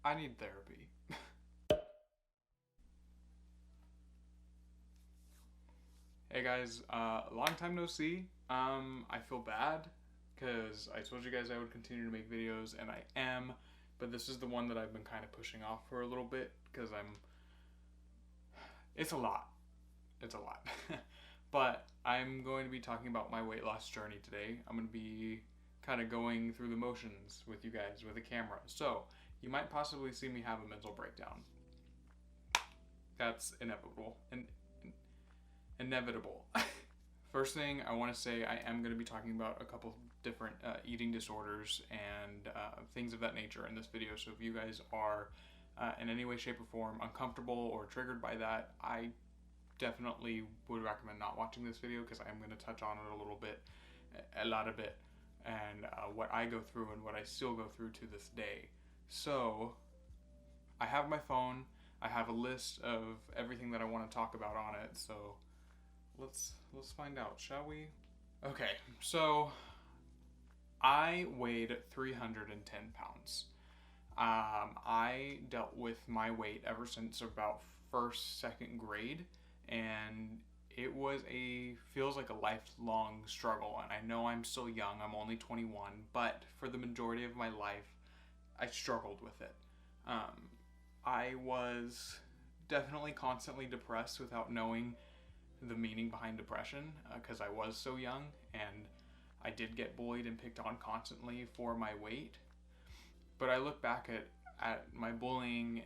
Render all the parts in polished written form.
I need therapy. Hey guys, long time no see. I feel bad because I told you guys I would continue to make videos, and I am, but this is the one that I've been kind of pushing off for a little bit because it's a lot. It's a lot. But I'm going to be talking about my weight loss journey today. I'm going to be kind of going through the motions with you guys with a camera. So, you might possibly see me have a mental breakdown. That's inevitable. And inevitable. First thing I want to say, I am going to be talking about a couple different eating disorders and things of that nature in this video. So if you guys are in any way, shape, or form uncomfortable or triggered by that, I definitely would recommend not watching this video because I am going to touch on it a little bit, a lot of it, and what I go through and what I still go through to this day. So I have my phone. I have a list of everything that I want to talk about on it. So let's find out, shall we? Okay, so I weighed 310 pounds. I dealt with my weight ever since about first, second grade, and it feels like a lifelong struggle. And I know I'm still young, I'm only 21, but for the majority of my life, I struggled with it. I was definitely constantly depressed without knowing the meaning behind depression because I was so young, and I did get bullied and picked on constantly for my weight. But I look back at my bullying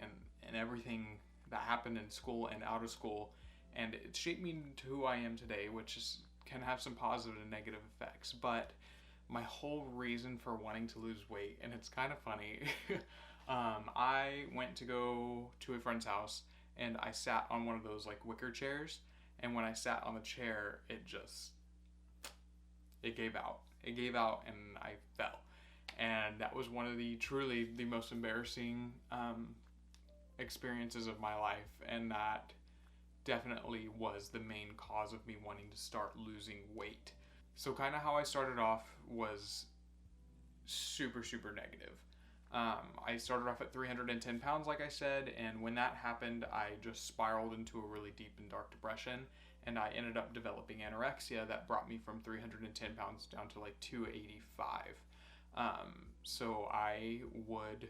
and everything that happened in school and out of school, and it shaped me to who I am today, can have some positive and negative effects. But my whole reason for wanting to lose weight, and it's kind of funny, I went to go to a friend's house and I sat on one of those like wicker chairs, and when I sat on the chair, it gave out. It gave out and I fell. And that was one of truly the most embarrassing experiences of my life, and that definitely was the main cause of me wanting to start losing weight. So kind of how I started off was super, super negative. I started off at 310 pounds, like I said, and when that happened, I just spiraled into a really deep and dark depression, and I ended up developing anorexia that brought me from 310 pounds down to like 285. So I would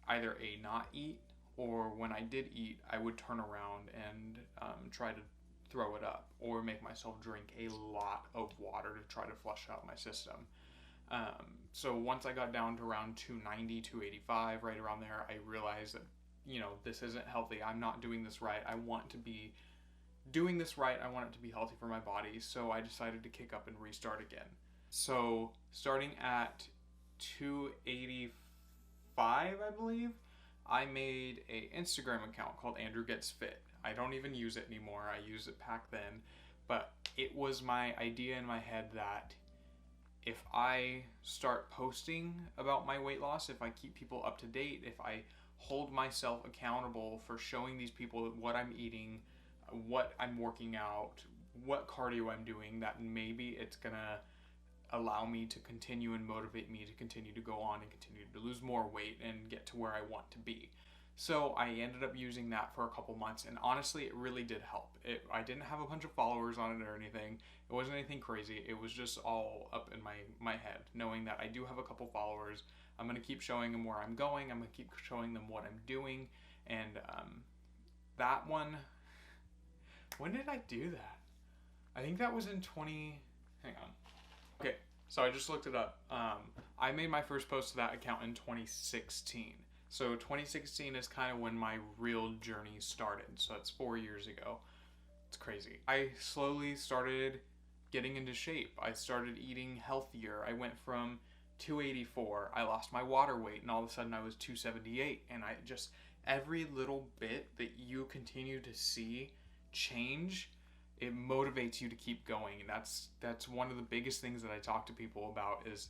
either not eat, or when I did eat, I would turn around and try to throw it up or make myself drink a lot of water to try to flush out my system. So once I got down to around 290, 285, right around there, I realized that, this isn't healthy. I'm not doing this right. I want to be doing this right. I want it to be healthy for my body. So I decided to kick up and restart again. So starting at 285, I believe, I made a Instagram account called Andrew Gets Fit. I don't even use it anymore. I used it back then, but it was my idea in my head that if I start posting about my weight loss, if I keep people up to date, if I hold myself accountable for showing these people what I'm eating, what I'm working out, what cardio I'm doing, that maybe it's gonna allow me to continue and motivate me to continue to go on and continue to lose more weight and get to where I want to be. So I ended up using that for a couple months, and honestly, it really did help. I didn't have a bunch of followers on it or anything. It wasn't anything crazy. It was just all up in my head, knowing that I do have a couple followers. I'm going to keep showing them where I'm going. I'm going to keep showing them what I'm doing. And that one, when did I do that? I think that was in hang on. Okay, so I just looked it up. I made my first post to that account in 2016. So 2016 is kind of when my real journey started. So that's 4 years ago. It's crazy. I slowly started getting into shape. I started eating healthier. I went from 284. I lost my water weight, and all of a sudden I was 278. And every little bit that you continue to see change, it motivates you to keep going. And that's one of the biggest things that I talk to people about is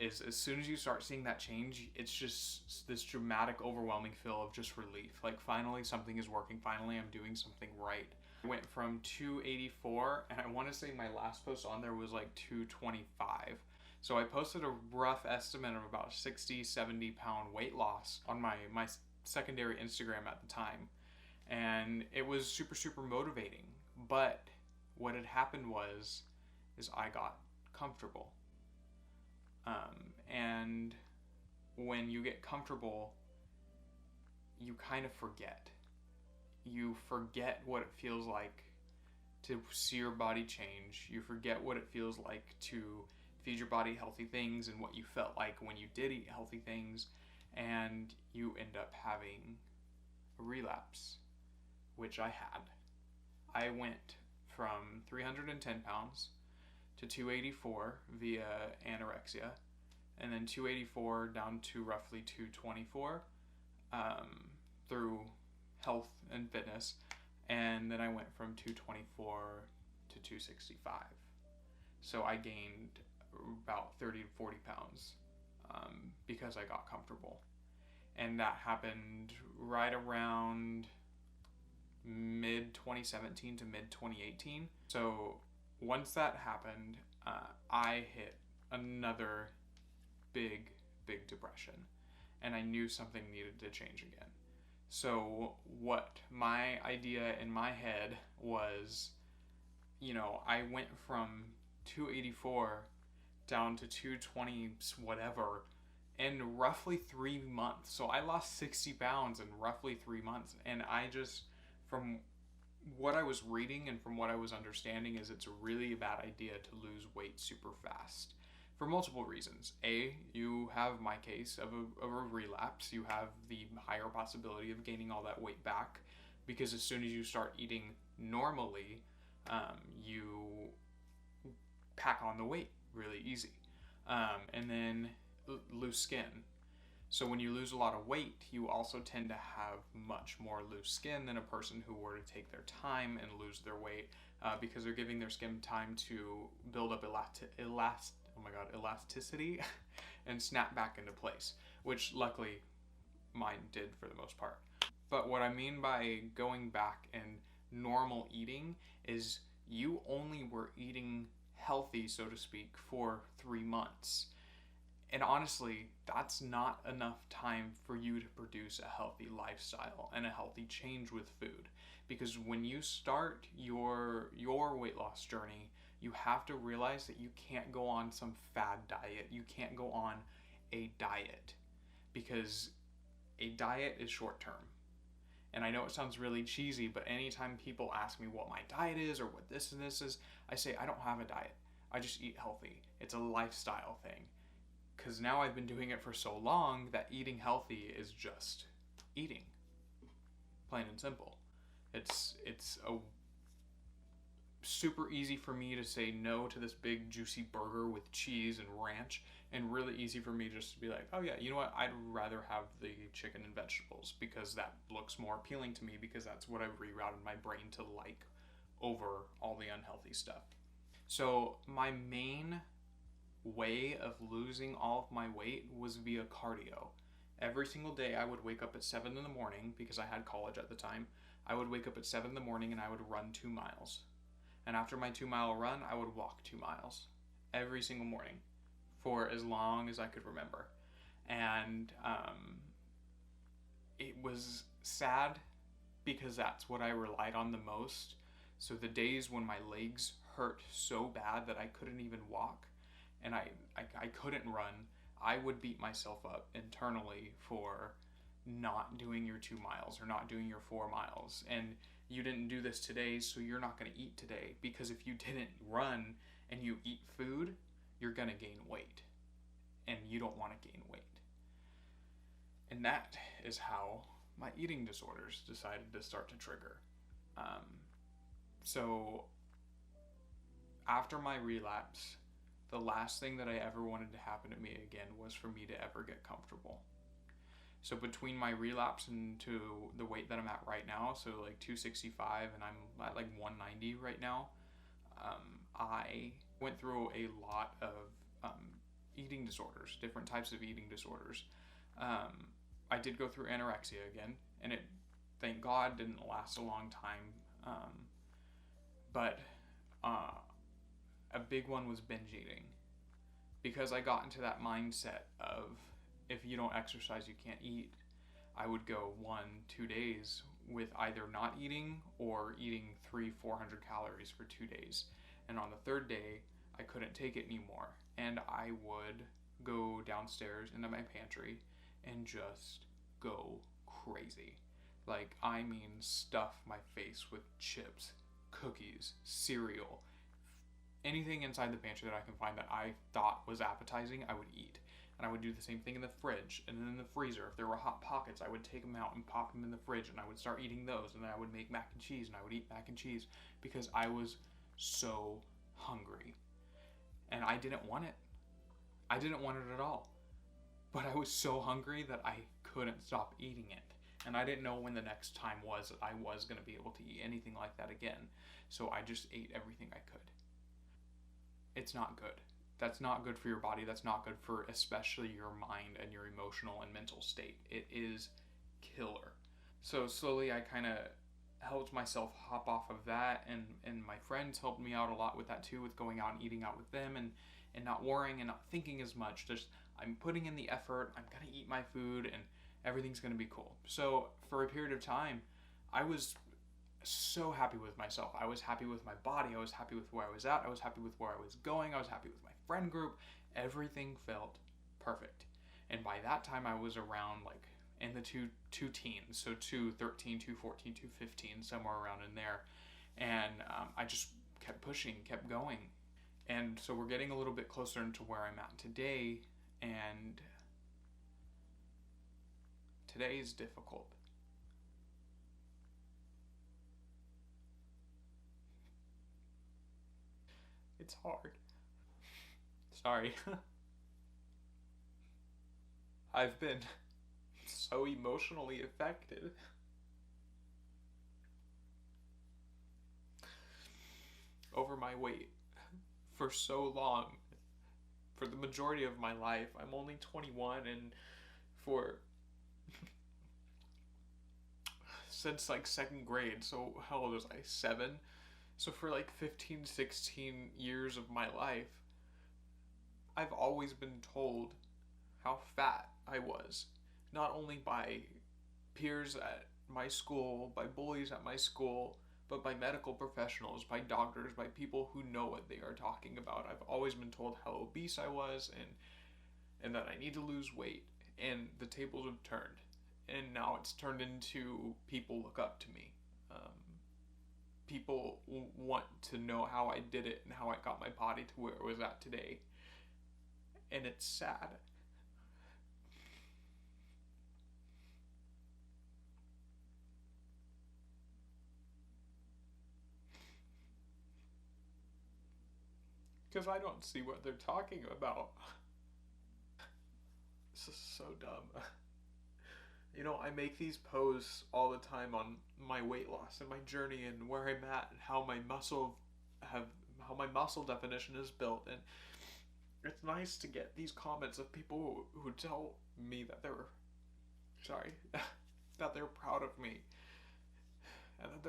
as soon as you start seeing that change, it's just this dramatic, overwhelming feel of just relief. Like, finally something is working. Finally I'm doing something right. I went from 284, and I want to say my last post on there was like 225. So I posted a rough estimate of about 60, 70 pound weight loss on my secondary Instagram at the time, and it was super super motivating. But what had happened is I got comfortable, and when you get comfortable, you kind of forget. You forget what it feels like to see your body change. You forget what it feels like to feed your body healthy things and what you felt like when you did eat healthy things, and you end up having a relapse, which I had. I went from 310 pounds to 284 via anorexia, and then 284 down to roughly 224 through health and fitness, and then I went from 224 to 265. So I gained about 30 to 40 pounds because I got comfortable. And that happened right around mid 2017 to mid 2018. So once that happened, I hit another big depression, and I knew something needed to change again. So what my idea in my head was, I went from 284 down to 220 whatever in roughly 3 months. So I lost 60 pounds in roughly 3 months, and I just, from what I was reading and from what I was understanding, is it's a really bad idea to lose weight super fast for multiple reasons. A, you have my case of a relapse. You have the higher possibility of gaining all that weight back, because as soon as you start eating normally, you pack on the weight really easy. And then loose skin. So when you lose a lot of weight, you also tend to have much more loose skin than a person who were to take their time and lose their weight, because they're giving their skin time to build up elasticity and snap back into place, which luckily mine did for the most part. But what I mean by going back and normal eating is you only were eating healthy, so to speak, for 3 months. And honestly, that's not enough time for you to produce a healthy lifestyle and a healthy change with food. Because when you start your weight loss journey, you have to realize that you can't go on some fad diet. You can't go on a diet, because a diet is short term. And I know it sounds really cheesy, but anytime people ask me what my diet is or what this and this is, I say I don't have a diet. I just eat healthy. It's a lifestyle thing. Because now I've been doing it for so long that eating healthy is just eating. Plain and simple. It's a super easy for me to say no to this big juicy burger with cheese and ranch, and really easy for me just to be like, oh yeah, you know what, I'd rather have the chicken and vegetables because that looks more appealing to me, because that's what I've rerouted my brain to like over all the unhealthy stuff. So my main way of losing all of my weight was via cardio. Every single day I would wake up at 7 in the morning, because I had college at the time. I would wake up at 7 in the morning and I would run 2 miles. And after my 2-mile run, I would walk 2 miles every single morning for as long as I could remember. And it was sad because that's what I relied on the most. So the days when my legs hurt so bad that I couldn't even walk and I couldn't run, I would beat myself up internally for not doing your 2 miles or not doing your 4 miles. And you didn't do this today, so you're not going to eat today, because if you didn't run and you eat food, you're going to gain weight, and you don't want to gain weight. And that is how my eating disorders decided to start to trigger. So after my relapse, the last thing that I ever wanted to happen to me again was for me to ever get comfortable. So between my relapse and to the weight that I'm at right now, so like 265 and I'm at like 190 right now, I went through a lot of eating disorders, different types of eating disorders. I did go through anorexia again, and it, thank God, didn't last a long time. But a big one was binge eating, because I got into that mindset of if you don't exercise, you can't eat. I would go 1, 2 days with either not eating or eating 300-400 calories for 2 days. And on the third day, I couldn't take it anymore. And I would go downstairs into my pantry and just go crazy. Like, I mean, stuff my face with chips, cookies, cereal, anything inside the pantry that I can find that I thought was appetizing, I would eat. And I would do the same thing in the fridge and then in the freezer. If there were hot pockets, I would take them out and pop them in the fridge, and I would start eating those. And then I would make mac and cheese, and I would eat mac and cheese because I was so hungry. And I didn't want it. I didn't want it at all. But I was so hungry that I couldn't stop eating it. And I didn't know when the next time was that I was going to be able to eat anything like that again. So I just ate everything I could. It's not good. That's not good for your body. That's not good for especially your mind and your emotional and mental state. It is killer. So slowly I kind of helped myself hop off of that, and my friends helped me out a lot with that too, with going out and eating out with them, and not worrying and not thinking as much. Just, I'm putting in the effort, I'm gonna eat my food, and everything's gonna be cool. So for a period of time, I was so happy with myself. I was happy with my body. I was happy with where I was at. I was happy with where I was going. I was happy with my friend group. Everything felt perfect. And by that time, I was around like in the two teens. So 213, 214, 215, somewhere around in there. And I just kept pushing, kept going. And so we're getting a little bit closer into where I'm at today. And today is difficult. It's hard. Sorry. I've been so emotionally affected. Over my weight for so long. For the majority of my life. I'm only 21, and for since like second grade, so how old was I? 7? So for like 15, 16 years of my life, I've always been told how fat I was. Not only by peers at my school, by bullies at my school, but by medical professionals, by doctors, by people who know what they are talking about. I've always been told how obese I was, and that I need to lose weight. And the tables have turned. And now it's turned into people look up to me. People want to know how I did it and how I got my body to where it was at today. And it's sad. Because I don't see what they're talking about. This is so dumb. You know, I make these posts all the time on my weight loss and my journey and where I'm at and how my muscle definition is built, and it's nice to get these comments of people who tell me that that they're proud of me and that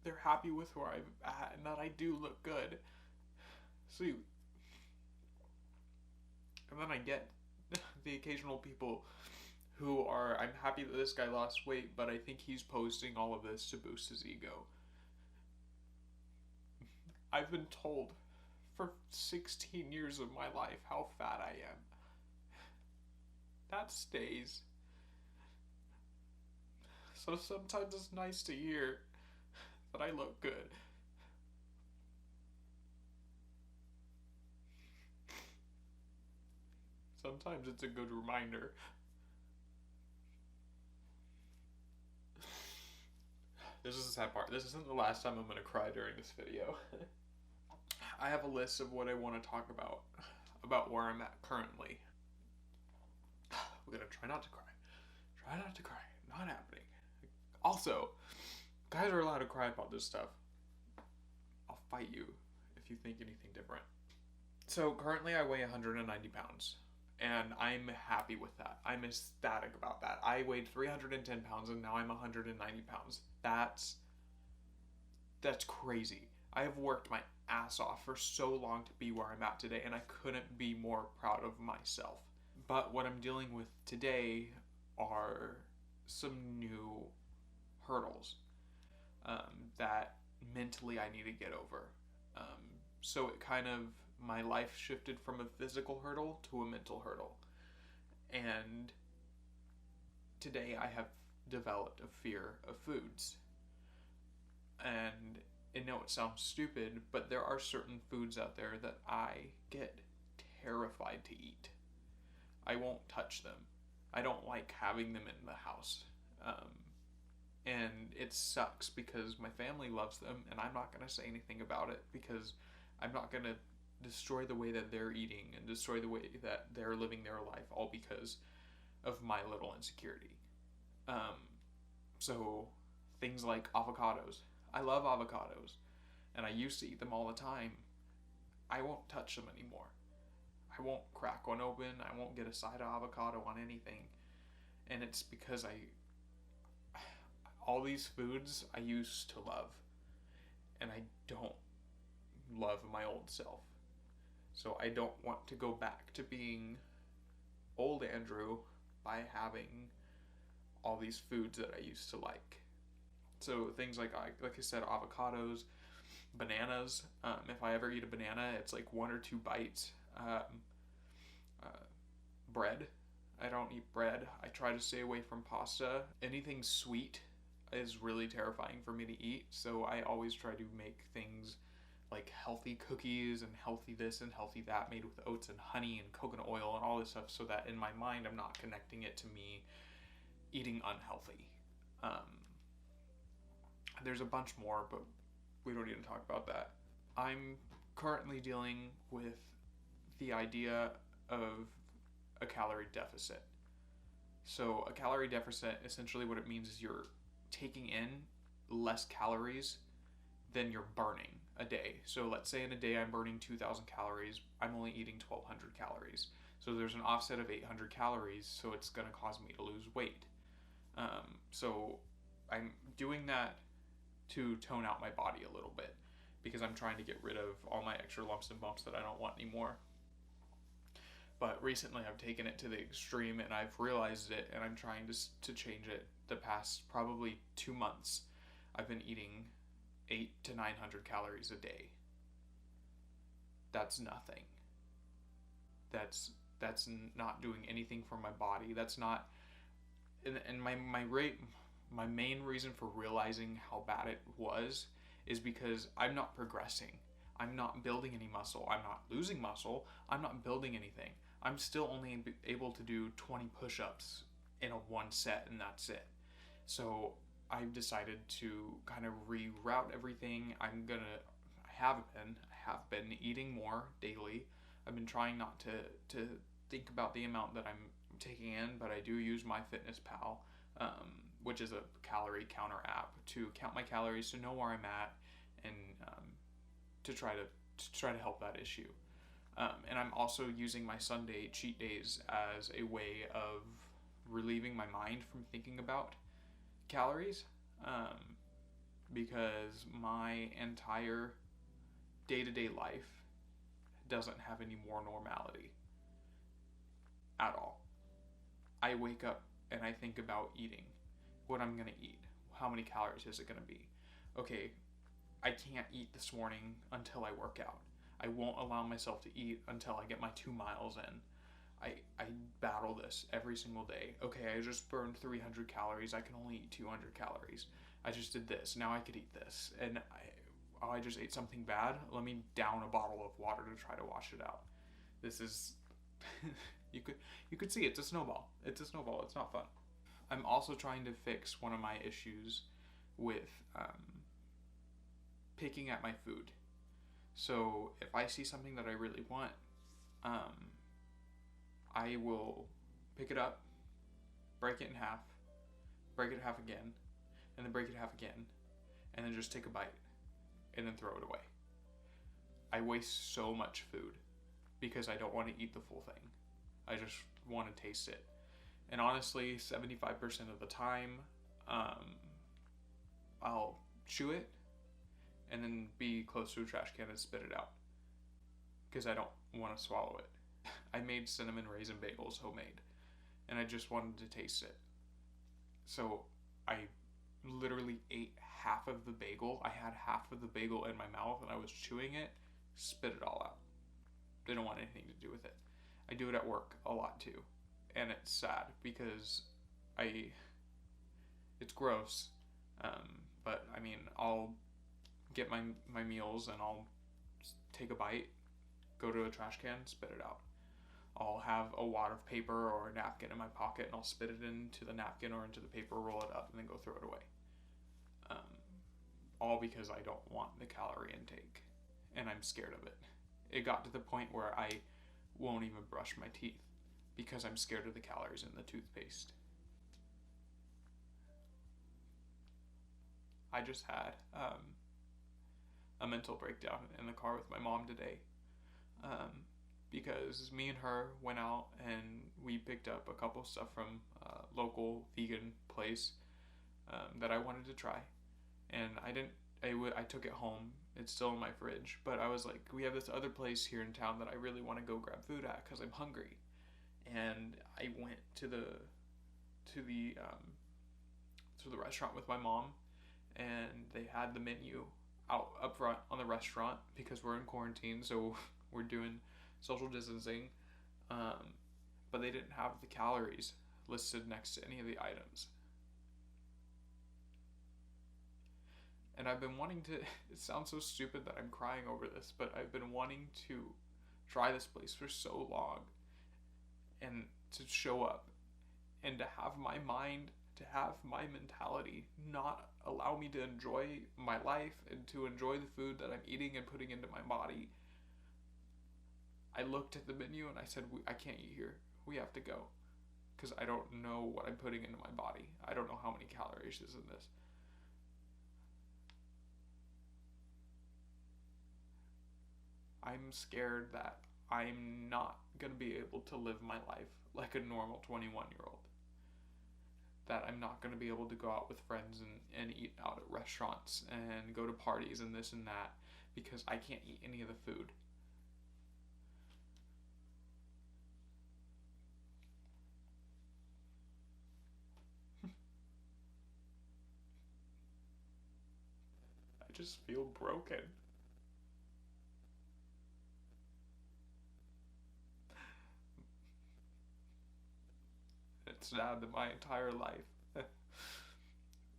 they're happy with where I'm at and that I do look good. So and then I get the occasional people who are, I'm happy that this guy lost weight, but I think he's posting all of this to boost his ego. I've been told for 16 years of my life how fat I am. That stays. So sometimes it's nice to hear that I look good. Sometimes it's a good reminder. This is the sad part. This isn't the last time I'm going to cry during this video. I have a list of what I want to talk about where I'm at currently. We're going to try not to cry. Try not to cry. Not happening. Also, guys are allowed to cry about this stuff. I'll fight you if you think anything different. So currently I weigh 190 pounds. And I'm happy with that. I'm ecstatic about that. I weighed 310 pounds and now I'm 190 pounds. That's crazy. I have worked my ass off for so long to be where I'm at today, and I couldn't be more proud of myself. But what I'm dealing with today are some new hurdles that mentally I need to get over. Um, so it kind of, my life shifted from a physical hurdle to a mental hurdle. And today I have developed a fear of foods. And I know it sounds stupid, but there are certain foods out there that I get terrified to eat. I won't touch them. I don't like having them in the house. And it sucks because my family loves them, and I'm not going to say anything about it because I'm not going to destroy the way that they're eating and destroy the way that they're living their life all because of my little insecurity. Um, so things like avocados. I love avocados, and I used to eat them all the time. I won't touch them anymore. I won't crack one open. I won't get a side of avocado on anything. And it's because all these foods I used to love, and I don't love my old self. So I don't want to go back to being old Andrew by having all these foods that I used to like. So things like I said, avocados, bananas. If I ever eat a banana, it's like 1 or 2 bites. Bread. I don't eat bread. I try to stay away from pasta. Anything sweet is really terrifying for me to eat. So I always try to make things like healthy cookies and healthy this and healthy that, made with oats and honey and coconut oil and all this stuff, so that in my mind I'm not connecting it to me eating unhealthy. There's a bunch more, but we don't need to talk about that. I'm currently dealing with the idea of a calorie deficit. So a calorie deficit, essentially what it means is you're taking in less calories than you're burning a day. So let's say in a day I'm burning 2,000 calories, I'm only eating 1,200 calories. So there's an offset of 800 calories, so it's going to cause me to lose weight. So I'm doing that to tone out my body a little bit because I'm trying to get rid of all my extra lumps and bumps that I don't want anymore. But recently I've taken it to the extreme and I've realized it, and I'm trying to change it. The past probably 2 months, I've been eating 800 to 900 calories a day. That's nothing. That's not doing anything for my body. That's not, and my main reason for realizing how bad it was is because I'm not progressing. I'm not building any muscle. I'm not losing muscle. I'm not building anything. I'm still only able to do 20 push-ups in a one set, and that's it. So I've decided to kind of reroute everything. I have been eating more daily. I've been trying not to think about the amount that I'm taking in, but I do use MyFitnessPal, which is a calorie counter app, to count my calories, to know where I'm at, and to try to help that issue. And I'm also using my Sunday cheat days as a way of relieving my mind from thinking about calories, because my entire day-to-day life doesn't have any more normality at all. I wake up and I think about eating, what I'm gonna eat, how many calories is it gonna be. Okay, I can't eat this morning until I work out. I won't allow myself to eat until I get my 2 miles in. I battle this every single day. Okay, I just burned 300 calories. I can only eat 200 calories. I just did this. Now I could eat this. And I just ate something bad. Let me down a bottle of water to try to wash it out. This is you could see it's a snowball. It's a snowball. It's not fun. I'm also trying to fix one of my issues with picking at my food. So if I see something that I really want, I will pick it up, break it in half again, and then break it half again, and then just take a bite, and then throw it away. I waste so much food because I don't want to eat the full thing. I just want to taste it. And honestly, 75% of the time, I'll chew it and then be close to a trash can and spit it out because I don't want to swallow it. I made cinnamon raisin bagels homemade, and I just wanted to taste it. So I literally ate half of the bagel. I had half of the bagel in my mouth and I was chewing it, spit it all out. Didn't want anything to do with it. I do it at work a lot too. And it's sad because I it's gross. But I mean, I'll get my meals and I'll take a bite, go to a trash can, spit it out. I'll have a wad of paper or a napkin in my pocket and I'll spit it into the napkin or into the paper, roll it up, and then go throw it away. Um, all because I don't want the calorie intake and I'm scared of it. It got to the point where I won't even brush my teeth because I'm scared of the calories in the toothpaste. I just had a mental breakdown in the car with my mom today, because me and her went out and we picked up a couple stuff from a local vegan place that I wanted to try, and I didn't. I took it home. It's still in my fridge, but I was like, we have this other place here in town that I really want to go grab food at because I'm hungry, and I went to the restaurant with my mom, and they had the menu out up front on the restaurant because we're in quarantine, so we're doing social distancing. But they didn't have the calories listed next to any of the items. And I've been wanting to, it sounds so stupid that I'm crying over this, but I've been wanting to try this place for so long and to show up and to have my mind, to have my mentality not allow me to enjoy my life and to enjoy the food that I'm eating and putting into my body. I looked at the menu and I said, I can't eat here. We have to go. Because I don't know what I'm putting into my body. I don't know how many calories is in this. I'm scared that I'm not going to be able to live my life like a normal 21-year-old. That I'm not going to be able to go out with friends and eat out at restaurants and go to parties and this and that because I can't eat any of the food. I just feel broken. It's sad that my entire life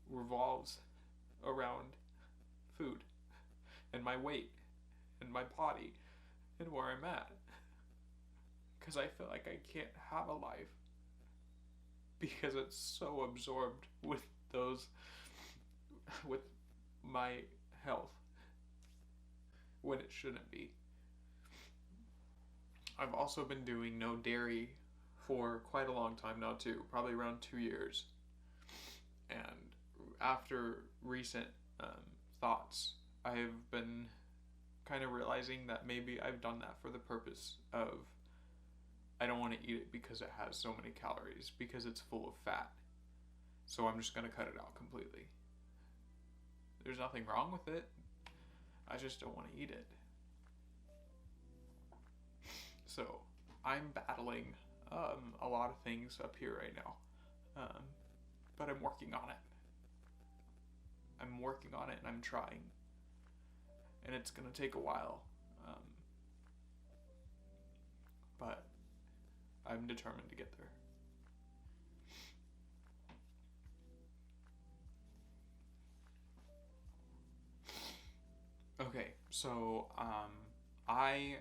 revolves around food and my weight and my body and where I'm at. Because I feel like I can't have a life because it's so absorbed with with my health when it shouldn't be. I've also been doing no dairy for quite a long time now too, probably around 2 years. And after recent thoughts, I've been kind of realizing that maybe I've done that for the purpose of I don't want to eat it because it has so many calories, because it's full of fat. So I'm just going to cut it out completely. There's nothing wrong with it. I just don't want to eat it. So I'm battling a lot of things up here right now. But I'm working on it. I'm working on it and I'm trying. And it's going to take a while. But I'm determined to get there. Okay, so I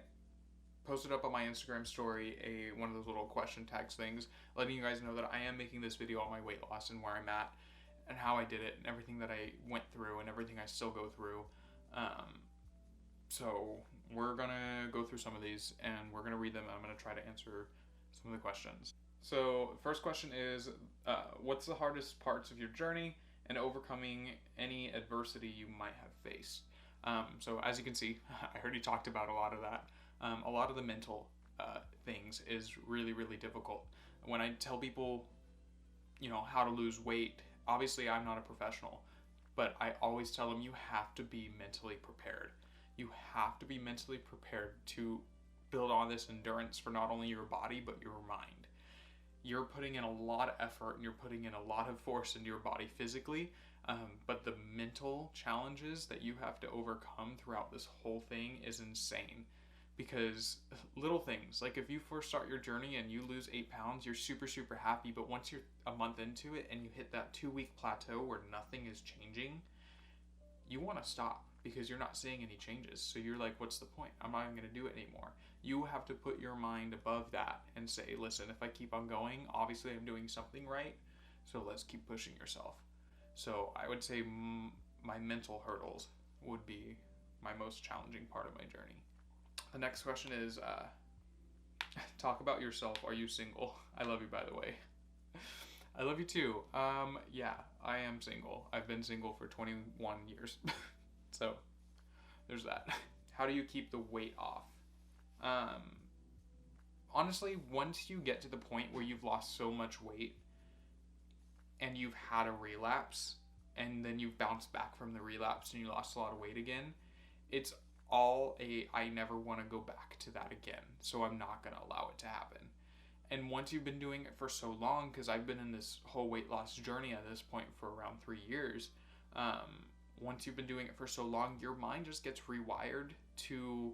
posted up on my Instagram story one of those little question tags things, letting you guys know that I am making this video on my weight loss and where I'm at and how I did it and everything that I went through and everything I still go through. So we're gonna go through some of these and we're gonna read them and I'm gonna try to answer some of the questions. So first question is, what's the hardest parts of your journey and overcoming any adversity you might have faced? So as you can see, I already talked about a lot of that. A lot of the mental things is really, really difficult. When I tell people, how to lose weight, obviously I'm not a professional, but I always tell them you have to be mentally prepared. You have to be mentally prepared to build on this endurance for not only your body, but your mind. you're putting in a lot of effort and you're putting in a lot of force into your body physically. But the mental challenges that you have to overcome throughout this whole thing is insane. Because little things, like if you first start your journey and you lose 8 pounds, you're super, super happy. But once you're a month into it and you hit that 2 week plateau where nothing is changing, you want to stop because you're not seeing any changes. So you're like, what's the point? I'm not even going to do it anymore. You have to put your mind above that and say, listen, if I keep on going, obviously I'm doing something right. So let's keep pushing yourself. So I would say my mental hurdles would be my most challenging part of my journey. The next question is, talk about yourself. Are you single? I love you, by the way. I love you too. Yeah, I am single. I've been single for 21 years. So there's that. How do you keep the weight off? Honestly, once you get to the point where you've lost so much weight and you've had a relapse and then you've bounced back from the relapse and you lost a lot of weight again, it's all I never want to go back to that again. So I'm not going to allow it to happen. And once you've been doing it for so long, because I've been in this whole weight loss journey at this point for around 3 years, once you've been doing it for so long, your mind just gets rewired to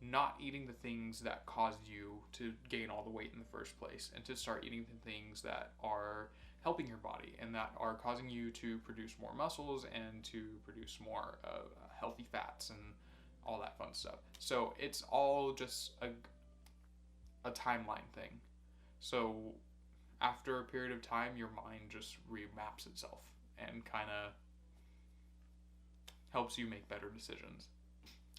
not eating the things that caused you to gain all the weight in the first place, and to start eating the things that are helping your body and that are causing you to produce more muscles and to produce more healthy fats and all that fun stuff. So it's all just a timeline thing. So after a period of time, your mind just remaps itself and kind of helps you make better decisions.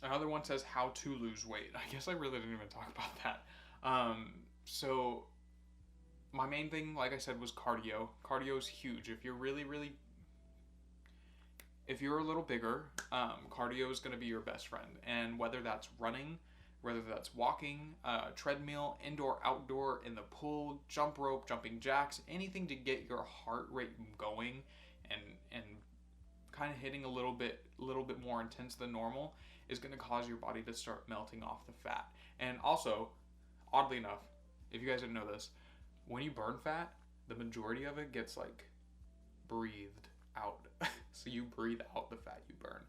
Another one says how to lose weight. I guess I really didn't even talk about that. So my main thing, like I said, was cardio. Cardio is huge. If you're if you're a little bigger, cardio is going to be your best friend. And whether that's running, whether that's walking, treadmill, indoor, outdoor, in the pool, jump rope, jumping jacks, anything to get your heart rate going and kind of hitting a little bit more intense than normal is going to cause your body to start melting off the fat. And also, oddly enough, if you guys didn't know this, when you burn fat, the majority of it gets like breathed out. So you breathe out the fat you burn.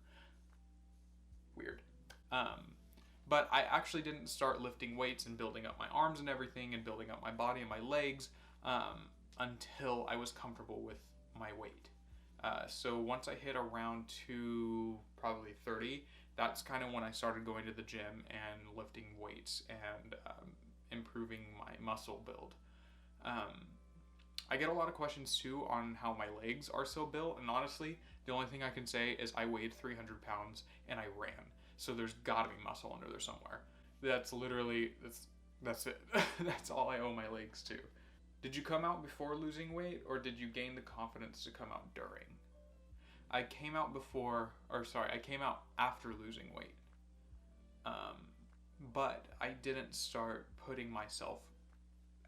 Weird. But I actually didn't start lifting weights and building up my arms and everything and building up my body and my legs until I was comfortable with my weight. So once I hit around probably 30, that's kind of when I started going to the gym and lifting weights and improving my muscle build. I get a lot of questions too on how my legs are so built, and honestly, the only thing I can say is I weighed 300 pounds and I ran. So there's gotta be muscle under there somewhere. That's literally, that's it. That's all I owe my legs to. Did you come out before losing weight, or did you gain the confidence to come out during? I came out after losing weight. But I didn't start putting myself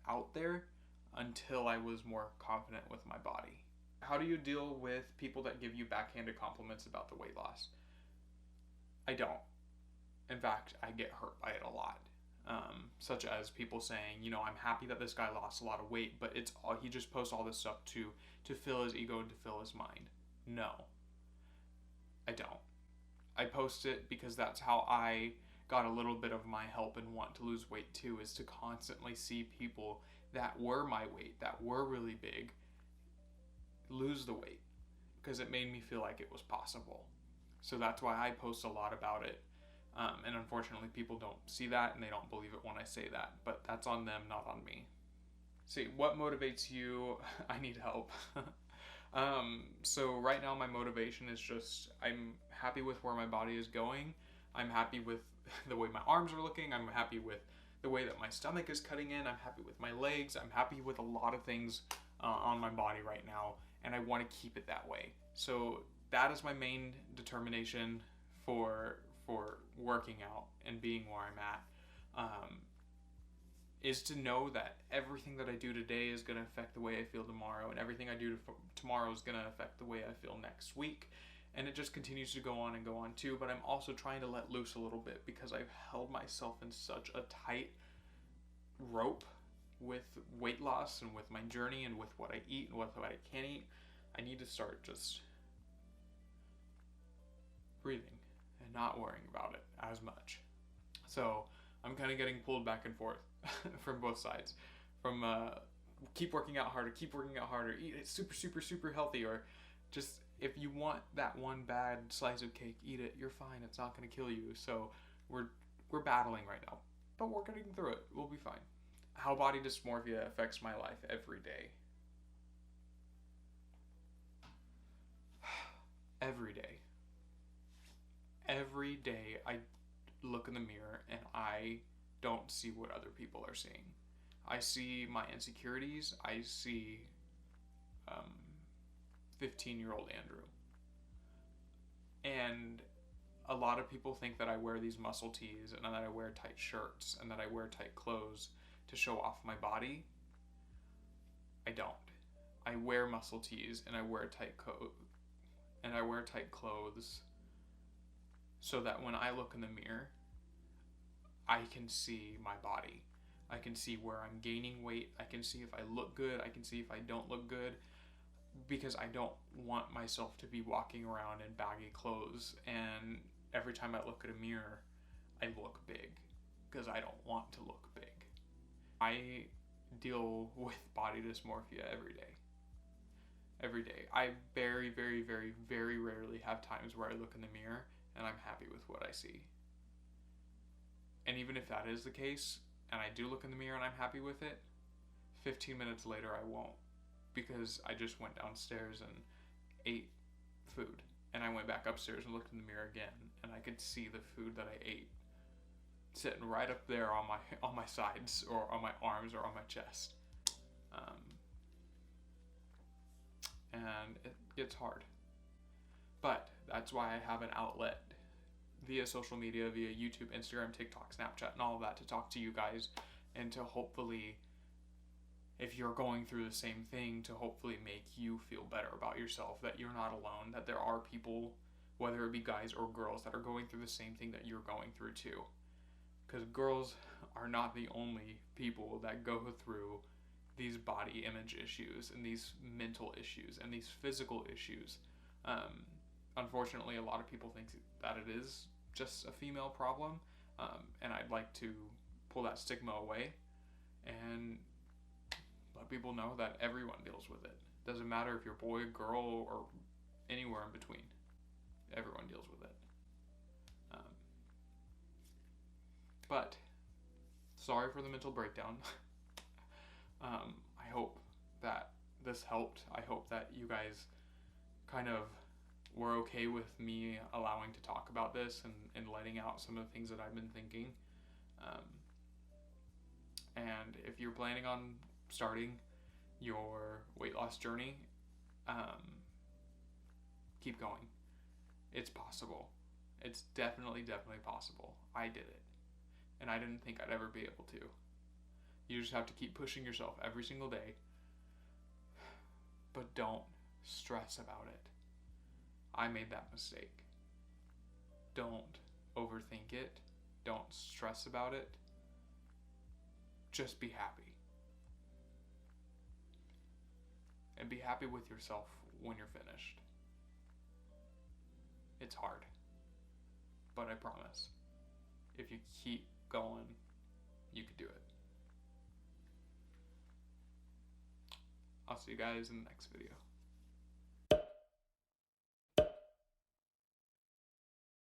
out there until I was more confident with my body. How do you deal with people that give you backhanded compliments about the weight loss? I don't. In fact, I get hurt by it a lot. Such as people saying, I'm happy that this guy lost a lot of weight, but he just posts all this stuff to fill his ego and to fill his mind. No, I don't. I post it because that's how I got a little bit of my help and want to lose weight too, is to constantly see people that were my weight, that were really big, lose the weight, because it made me feel like it was possible. So that's why I post a lot about it. And unfortunately, people don't see that and they don't believe it when I say that. But that's on them, not on me. See, what motivates you? I need help. So right now my motivation is just, I'm happy with where my body is going. I'm happy with the way my arms are looking. I'm happy with the way that my stomach is cutting in. I'm happy with my legs. I'm happy with a lot of things on my body right now. And I want to keep it that way. So that is my main determination for working out and being where I'm at, is to know that everything that I do today is going to affect the way I feel tomorrow, and everything I do tomorrow is going to affect the way I feel next week. And it just continues to go on and go on too. But I'm also trying to let loose a little bit, because I've held myself in such a tight rope with weight loss and with my journey and with what I eat and with what I can't eat, I need to start just breathing and not worrying about it as much. So I'm kind of getting pulled back and forth from both sides. From keep working out harder, eat it super, super, super healthy, or just if you want that one bad slice of cake, eat it. You're fine. It's not going to kill you. So we're battling right now, but we're getting through it. We'll be fine. How body dysmorphia affects my life every day. Every day. Every day I look in the mirror and I don't see what other people are seeing. I see my insecurities. I see 15-year-old Andrew. And a lot of people think that I wear these muscle tees and that I wear tight shirts and that I wear tight clothes to show off my body. I don't. I wear muscle tees and I wear tight clothes so that when I look in the mirror, I can see my body. I can see where I'm gaining weight. I can see if I look good. I can see if I don't look good, because I don't want myself to be walking around in baggy clothes and every time I look at a mirror, I look big, because I don't want to look big. I deal with body dysmorphia every day. Every day. I very, very, very, very rarely have times where I look in the mirror and I'm happy with what I see. And even if that is the case, and I do look in the mirror and I'm happy with it, 15 minutes later I won't, because I just went downstairs and ate food. And I went back upstairs and looked in the mirror again, and I could see the food that I ate sitting right up there on my sides, or on my arms, or on my chest. And it gets hard. But that's why I have an outlet via social media, via YouTube, Instagram, TikTok, Snapchat, and all of that, to talk to you guys, and to hopefully, if you're going through the same thing, to hopefully make you feel better about yourself, that you're not alone, that there are people, whether it be guys or girls, that are going through the same thing that you're going through too. Because girls are not the only people that go through these body image issues and these mental issues and these physical issues. Unfortunately, a lot of people think that it is just a female problem, and I'd like to pull that stigma away and let people know that everyone deals with it. Doesn't matter if you're boy, girl, or anywhere in between. Everyone deals with it. But sorry for the mental breakdown. I hope that this helped. I hope that you guys kind of were okay with me allowing to talk about this and letting out some of the things that I've been thinking. And if you're planning on starting your weight loss journey, keep going. It's possible. It's definitely possible. I did it. And I didn't think I'd ever be able to. You just have to keep pushing yourself every single day. But don't stress about it. I made that mistake. Don't overthink it. Don't stress about it. Just be happy. And be happy with yourself when you're finished. It's hard. But I promise, if you keep going, you can do it. I'll see you guys in the next video.